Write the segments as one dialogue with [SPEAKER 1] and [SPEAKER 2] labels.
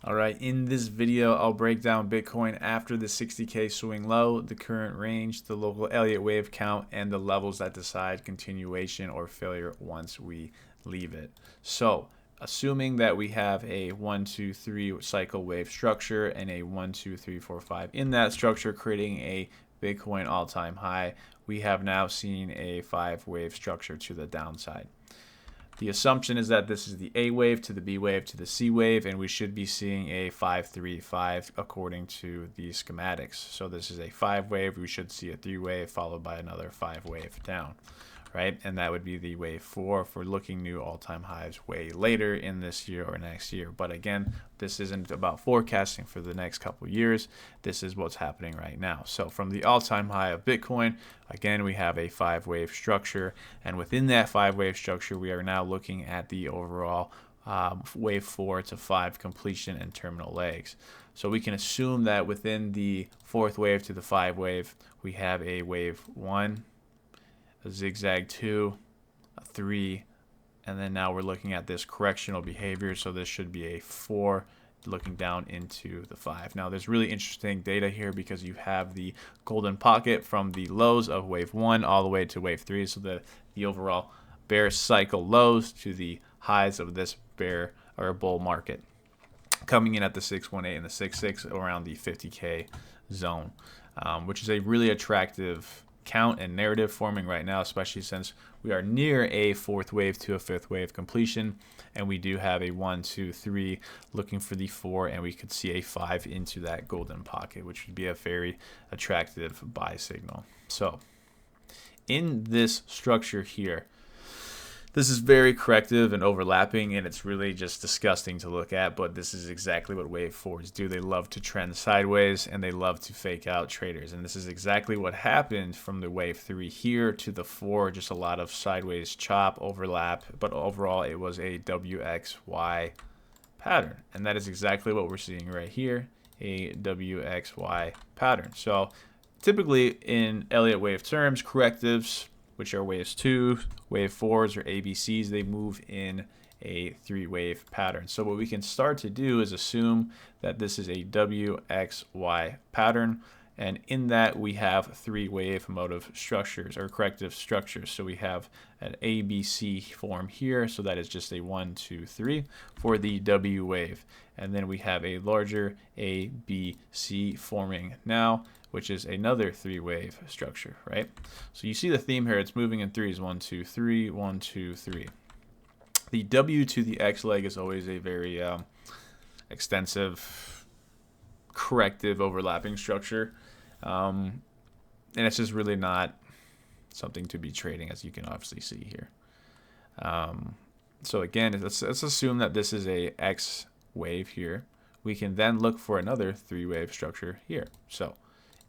[SPEAKER 1] All right, in this video, I'll break down Bitcoin after the 60K swing low, the current range, the local Elliott Wave count, and the levels that decide continuation or failure once we leave it. So, assuming that we have a 1, 2, 3 cycle wave structure and a 1, 2, 3, 4, 5 in that structure, creating a Bitcoin all-time high, we have now seen a 5-wave structure to the downside. The assumption is that this is the A wave to the B wave to the C wave, and we should be seeing a 5-3-5 according to the schematics. So this is a 5 wave, we should see a 3 wave followed by another 5 wave down, right? And that would be the wave 4 if we're looking new all-time highs way later in this year or next year. But again, this isn't about forecasting for the next couple years. This is what's happening right now. So from the all-time high of Bitcoin, again, we have a 5-wave structure. And within that 5-wave structure, we are now looking at the overall wave 4 to 5 completion and terminal legs. So we can assume that within the 4th wave to the 5 wave, we have a wave 1, a zigzag 2, a 3, and then now we're looking at this correctional behavior. So this should be a 4 looking down into the 5. Now there's really interesting data here because you have the golden pocket from the lows of wave 1 all the way to wave 3. So the overall bear cycle lows to the highs of this bear or bull market coming in at the 618 and the 66 around the 50K zone, which is a really attractive count and narrative forming right now, especially since we are near a 4th wave to a 5th wave completion, and we do have a 1, 2, 3 looking for the 4, and we could see a 5 into that golden pocket, which would be a very attractive buy signal. So in this structure here, this is very corrective and overlapping, and it's really just disgusting to look at, but this is exactly what wave 4s do. They love to trend sideways, and they love to fake out traders, and this is exactly what happened from the wave 3 here to the 4, just a lot of sideways chop, overlap, but overall it was a WXY pattern, and that is exactly what we're seeing right here, a WXY pattern. So typically in Elliott Wave terms, correctives, which are waves 2, wave 4s, or ABCs, they move in a 3-wave pattern. So what we can start to do is assume that this is a WXY pattern, and in that we have 3-wave motive structures or corrective structures. So we have an ABC form here, so that is just a 1, 2, 3 for the W wave, and then we have a larger ABC forming now, which is another 3-wave structure, right? So you see the theme here, it's moving in 3s, 1, 2, 3, 1, 2, 3. The W to the X leg is always a very extensive, corrective, overlapping structure. And it's just really not something to be trading, as you can obviously see here. So again, let's assume that this is a X wave here. We can then look for another 3-wave structure here. So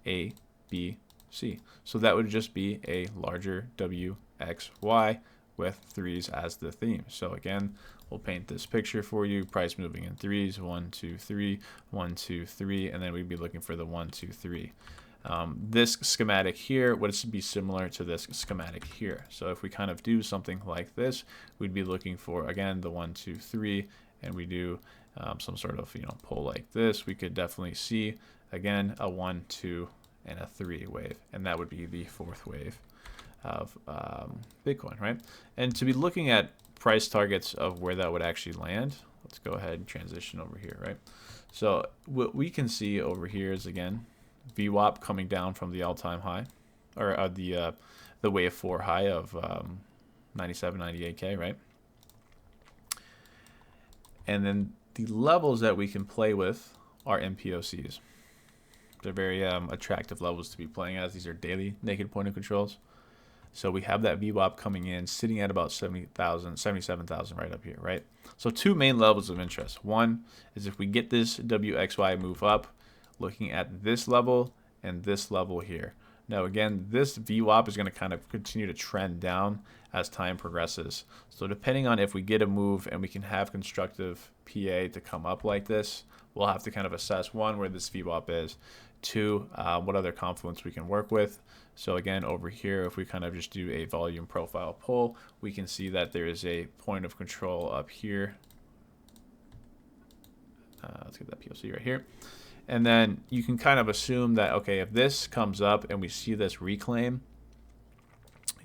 [SPEAKER 1] A, B, C. So that would just be a larger WXY with 3s as the theme. So again, we'll paint this picture for you. Price moving in 3s, 1, 2, 3, 1, 2, 3, and then we'd be looking for the 1, 2, 3. This schematic here would be similar to this schematic here. So if we kind of do something like this, we'd be looking for, again, the 1, 2, 3, and we do some sort of pull like this. We could definitely see, again, a 1, 2, and a 3 wave, and that would be the 4th wave of Bitcoin, right? And to be looking at price targets of where that would actually land, let's go ahead and transition over here, right? So what we can see over here is, again, VWAP coming down from the all-time high, or the wave 4 high of 97, 98K, right? And then the levels that we can play with are MPOCs. They're very attractive levels to be playing as. These are daily naked point of controls. So we have that VWAP coming in, sitting at about 70,000, 77,000 right up here, right? So 2 main levels of interest. One is if we get this WXY move up, looking at this level and this level here. Now again, this VWAP is going to kind of continue to trend down as time progresses. So depending on if we get a move and we can have constructive PA to come up like this, we'll have to kind of assess, 1, where this VWAP is, 2, what other confluence we can work with. So again, over here, if we kind of just do a volume profile pull, we can see that there is a point of control up here Let's get that POC right here. And then you can kind of assume that, okay, if this comes up and we see this reclaim,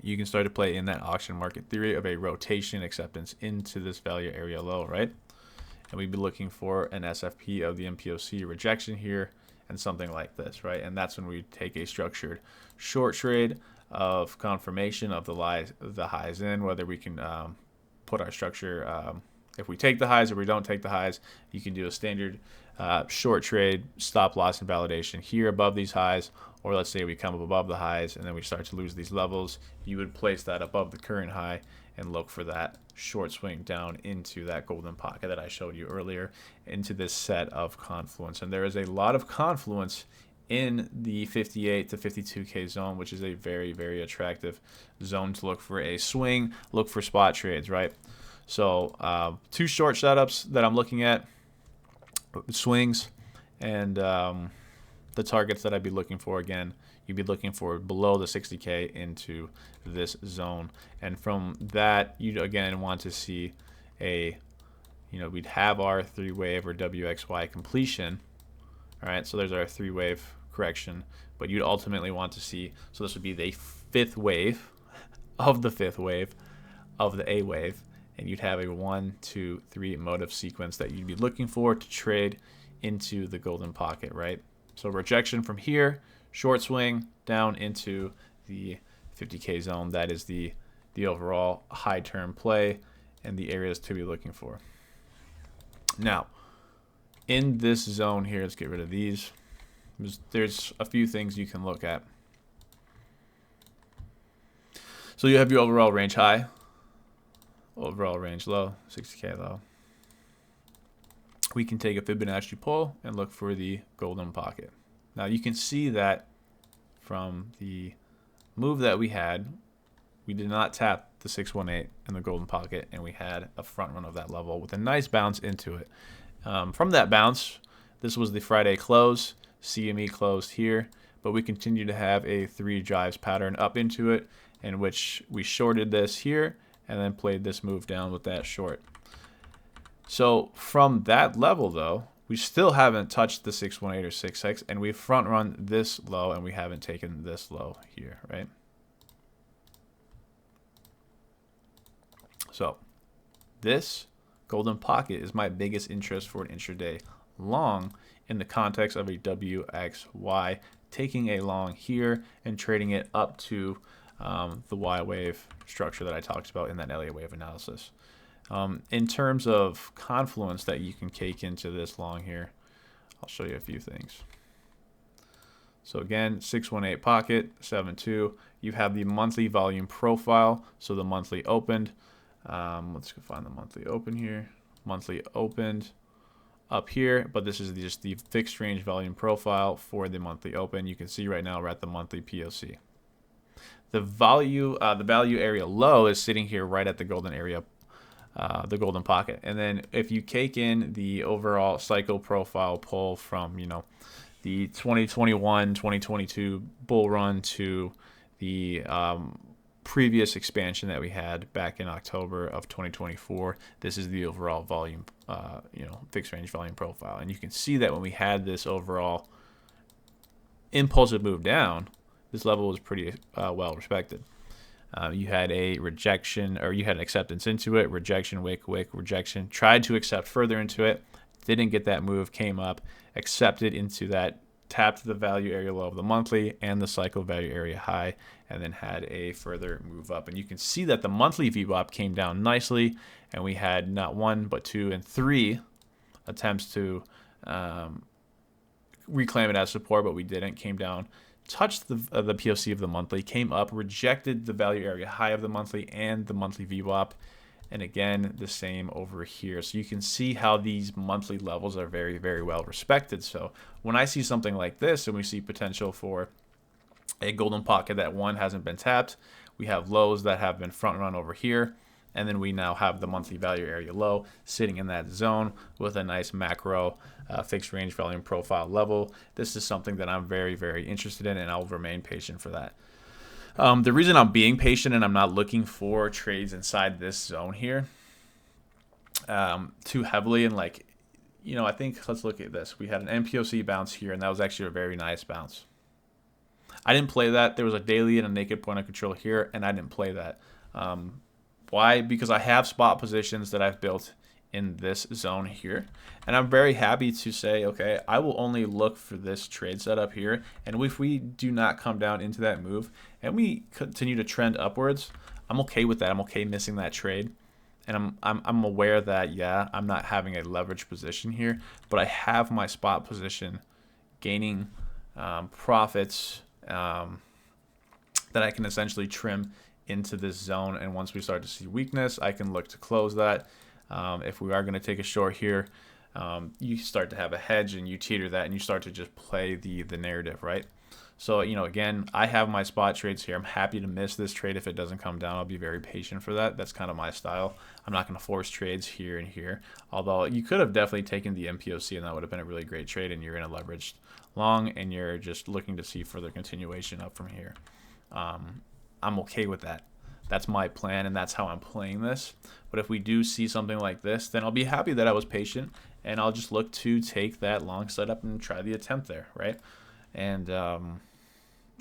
[SPEAKER 1] you can start to play in that auction market theory of a rotation acceptance into this value area low, right? And we'd be looking for an SFP of the MPOC rejection here and something like this, right? And that's when we take a structured short trade of confirmation of the highs in, whether we can put our structure, if we take the highs or we don't take the highs, you can do a standard short trade stop loss and validation here above these highs, or let's say we come up above the highs and then we start to lose these levels, you would place that above the current high and look for that short swing down into that golden pocket that I showed you earlier, into this set of confluence. And there is a lot of confluence in the 58 to 52K zone, which is a very, very attractive zone to look for a swing, look for spot trades, right? So 2 short setups that I'm looking at, swings, and the targets that I'd be looking for, again, you'd be looking for below the 60K into this zone. And from that, you'd again want to see a, we'd have our 3-wave or WXY completion. All right, so there's our 3-wave correction, but you'd ultimately want to see, so this would be the 5th wave of the 5th wave of the A wave, and you'd have a 1, 2, 3 motive sequence that you'd be looking for to trade into the golden pocket, right? So rejection from here, short swing down into the 50K zone. That is the overall high term play and the areas to be looking for. Now, in this zone here, let's get rid of these. There's a few things you can look at. So you have your overall range high, overall range low, 60K low. We can take a Fibonacci pull and look for the golden pocket. Now you can see that from the move that we had, we did not tap the 618 in the golden pocket, and we had a front run of that level with a nice bounce into it. From that bounce, this was the Friday close, CME closed here, but we continue to have a 3 drives pattern up into it, in which we shorted this here and then played this move down with that short. So from that level, though, we still haven't touched the 618 or 66, and we've front run this low, and we haven't taken this low here, right? So this golden pocket is my biggest interest for an intraday long in the context of a WXY, taking a long here and trading it up to the Y wave structure that I talked about in that Elliott Wave analysis. In terms of confluence that you can cake into this long here, I'll show you a few things. So again, 618 pocket, 7.2. You have the monthly volume profile. So the monthly opened. Let's go find the monthly open here. Monthly opened up here, but this is just the fixed range volume profile for the monthly open. You can see right now we're at the monthly POC. The value area low is sitting here right at the golden area, the golden pocket. And then if you cake in the overall cycle profile pull from, the 2021, 2022 bull run to the previous expansion that we had back in October of 2024, this is the overall volume, fixed range volume profile. And you can see that when we had this overall impulsive move down, this level was pretty well respected. You had a rejection, or you had an acceptance into it, rejection, wick, rejection, tried to accept further into it, didn't get that move, came up, accepted into that, tapped the value area low of the monthly and the cycle value area high, and then had a further move up. And you can see that the monthly VWAP came down nicely, and we had not 1, but 2, and 3 attempts to reclaim it as support, but we didn't, came down, touched the POC of the monthly, came up, rejected the value area high of the monthly and the monthly VWAP, and again the same over here. So you can see how these monthly levels are very, very well respected. So when I see something like this and we see potential for a golden pocket that one hasn't been tapped, we have lows that have been front run over here, and then we now have the monthly value area low sitting in that zone with a nice macro fixed range volume profile level. This is something that I'm very, very interested in, and I'll remain patient for that. The reason I'm being patient and I'm not looking for trades inside this zone here too heavily, and I think let's look at this. We had an MPOC bounce here, and that was actually a very nice bounce. I didn't play that. There was a daily and a naked point of control here, and I didn't play that. Why? Because I have spot positions that I've built in this zone here, and I'm very happy to say, okay, I will only look for this trade setup here, and if we do not come down into that move and we continue to trend upwards, I'm okay with that. I'm okay missing that trade. And I'm aware that, yeah, I'm not having a leverage position here, but I have my spot position gaining profits that I can essentially trim into this zone. And once we start to see weakness, I can look to close that. If we are going to take a short here, you start to have a hedge and you teeter that and you start to just play the narrative, right? So, again, I have my spot trades here. I'm happy to miss this trade if it doesn't come down. I'll be very patient for that. That's kind of my style. I'm not going to force trades here and here. Although you could have definitely taken the MPOC and that would have been a really great trade, and you're in a leveraged long and you're just looking to see further continuation up from here. I'm okay with that. That's my plan and that's how I'm playing this. But if we do see something like this, then I'll be happy that I was patient and I'll just look to take that long setup and try the attempt there, right? And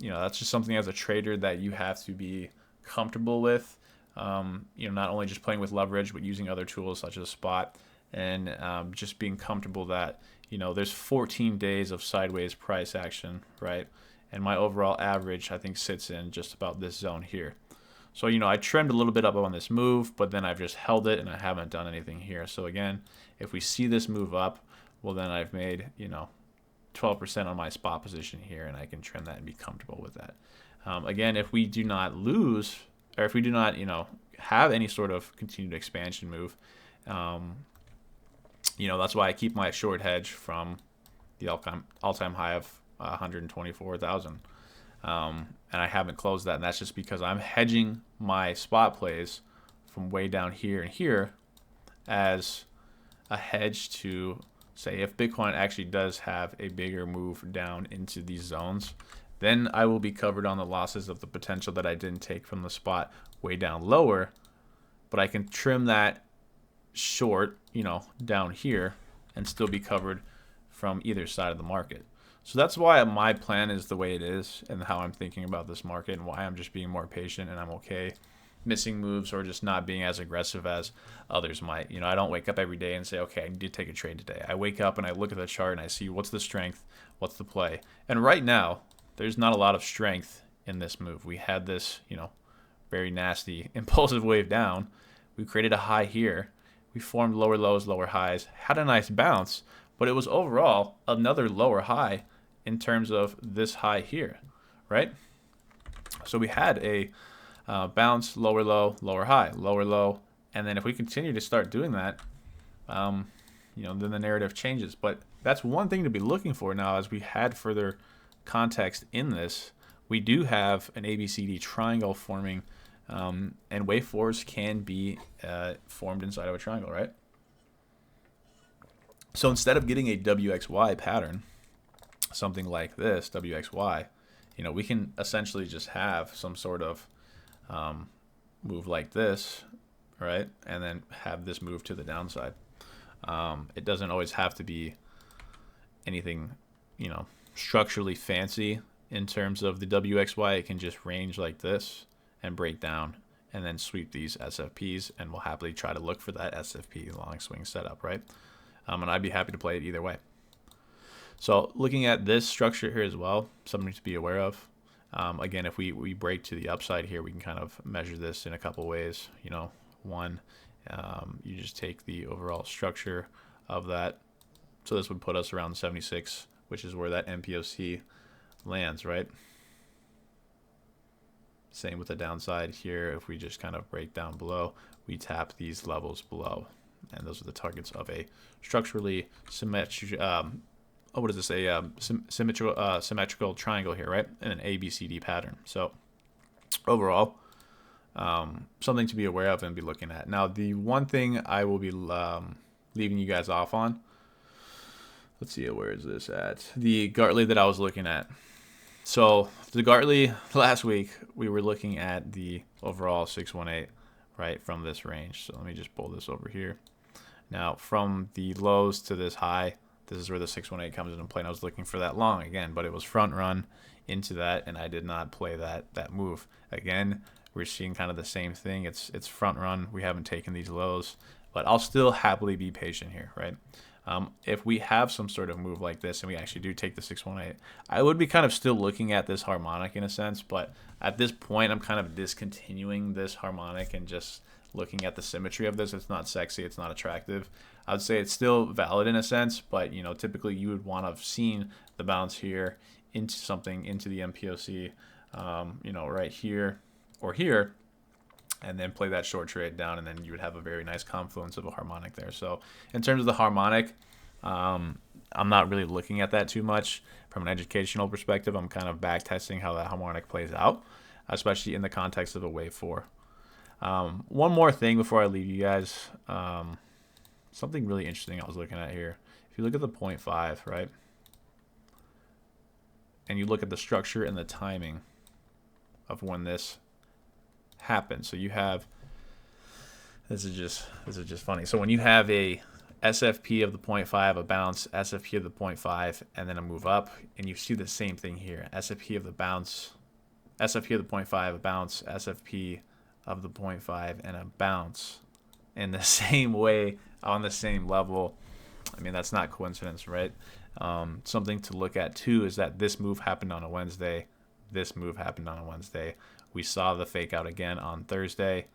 [SPEAKER 1] that's just something as a trader that you have to be comfortable with. Not only just playing with leverage, but using other tools such as spot, and just being comfortable that there's 14 days of sideways price action, right? And my overall average, I think, sits in just about this zone here. So I trimmed a little bit up on this move, but then I've just held it and I haven't done anything here. So again, if we see this move up, well then I've made 12% on my spot position here, and I can trim that and be comfortable with that. Again, if we do not lose, or if we do not, have any sort of continued expansion move, that's why I keep my short hedge from the all-time high of 124,000, and I haven't closed that, and that's just because I'm hedging my spot plays from way down here and here as a hedge to say if Bitcoin actually does have a bigger move down into these zones, then I will be covered on the losses of the potential that I didn't take from the spot way down lower, but I can trim that short, down here and still be covered from either side of the market. So that's why my plan is the way it is and how I'm thinking about this market, and why I'm just being more patient and I'm okay missing moves or just not being as aggressive as others might. I don't wake up every day and say, okay, I need to take a trade today. I wake up and I look at the chart and I see what's the strength, what's the play. And right now, there's not a lot of strength in this move. We had this, very nasty impulsive wave down. We created a high here. We formed lower lows, lower highs, had a nice bounce, but it was overall another lower high in terms of this high here, right? So we had a bounce, lower low, lower high, lower low, and then if we continue to start doing that, then the narrative changes. But that's one thing to be looking for now. As we had further context in this, we do have an ABCD triangle forming, and wave fours can be formed inside of a triangle, right? So instead of getting a WXY pattern, something like this, WXY, we can essentially just have some sort of move like this, right? And then have this move to the downside. It doesn't always have to be anything, structurally fancy in terms of the WXY. It can just range like this and break down and then sweep these SFPs, and we'll happily try to look for that SFP long swing setup, right? And I'd be happy to play it either way. So looking at this structure here as well, something to be aware of. Again, if we break to the upside here, we can kind of measure this in a couple ways. One, you just take the overall structure of that. So this would put us around 76, which is where that MPOC lands, right? Same with the downside here. If we just kind of break down below, we tap these levels below. And those are the targets of a structurally symmetrical, symmetrical triangle here, right? And an ABCD pattern. So overall, something to be aware of and be looking at. Now, the one thing I will be leaving you guys off on, let's see, where is this at? The Gartley that I was looking at. So the Gartley last week, we were looking at the overall 618, right, from this range. So let me just pull this over here. Now, from the lows to this high, this is where the 618 comes into play. And I was looking for that long again, but it was front run into that, and I did not play that move. Again, we're seeing kind of the same thing. It's front run. We haven't taken these lows, but I'll still happily be patient here, right? If we have some sort of move like this and we actually do take the 618, I would be kind of still looking at this harmonic in a sense, but at this point I'm kind of discontinuing this harmonic and just looking at the symmetry of this. It's not sexy, it's not attractive. I would say it's still valid in a sense, but you know, typically you would want to have seen the bounce here into something, into the MPOC, you know, right here or here, and then play that short trade down, and then you would have a very nice confluence of a harmonic there. So in terms of the harmonic, I'm not really looking at that too much from an educational perspective. I'm kind of back testing how that harmonic plays out, especially in the context of a wave 4. One more thing before I leave you guys, something really interesting I was looking at here. If you look at the 0.5, right, and you look at the structure and the timing of when this happen. So you have, this is just funny. So when you have a SFP of the 0.5, a bounce, SFP of the 0.5, and then a move up, and you see the same thing here. SFP of the bounce, SFP of the 0.5, a bounce, SFP of the 0.5, and a bounce in the same way on the same level. I mean, that's not coincidence, right? Something to look at too is that this move happened on a Wednesday. This move happened on a Wednesday. We saw the fake out again on Thursday.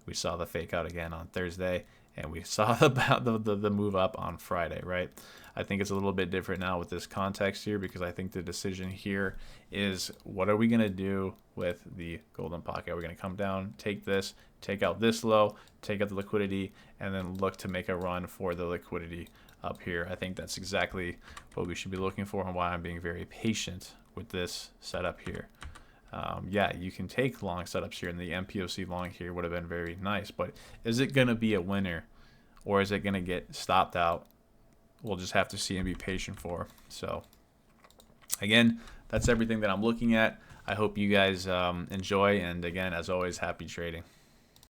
[SPEAKER 1] We saw the fake out again on Thursday, and we saw the move up on Friday, right? I think it's a little bit different now with this context here, because I think the decision here is, what are we going to do with the golden pocket? Are we going to come down, take this, take out this low, take out the liquidity, and then look to make a run for the liquidity up here? I think that's exactly what we should be looking for, and why I'm being very patient with this setup here. Yeah, you can take long setups here, and the MPOC long here would have been very nice, but is it going to be a winner, or is it going to get stopped out? We'll just have to see and be patient for. So again, that's everything that I'm looking at. I hope you guys enjoy, and again, as always, happy trading.